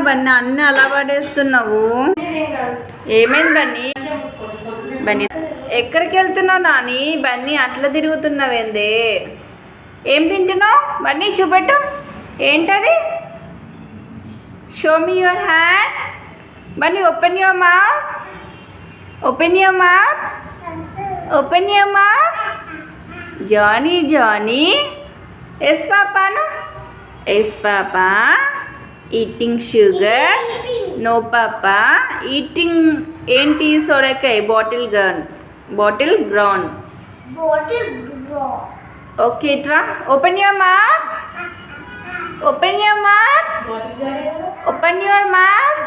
బన్నీ అన్నీ అలా పడేస్తున్నావు? ఏమైంది బన్నీ? బన్నీ ఎక్కడికి వెళ్తున్నావు నాని? బన్నీ అట్లా తిరుగుతున్నావేంది? ఏం తింటున్నావు బన్నీ? చూపెట్టు. ఏంటది? Show me your hand. Bunny open your mouth. Open your mouth. Open your mouth. Johnny Johnny. Yes పాపాను. Yes papa. Eating sugar. No papa. Eating ఏంటి? సొరకాయ. Bottle gourd. Bottle gourd. Okay ట్రా. Open your mouth. Open your mouth. Open your mouth.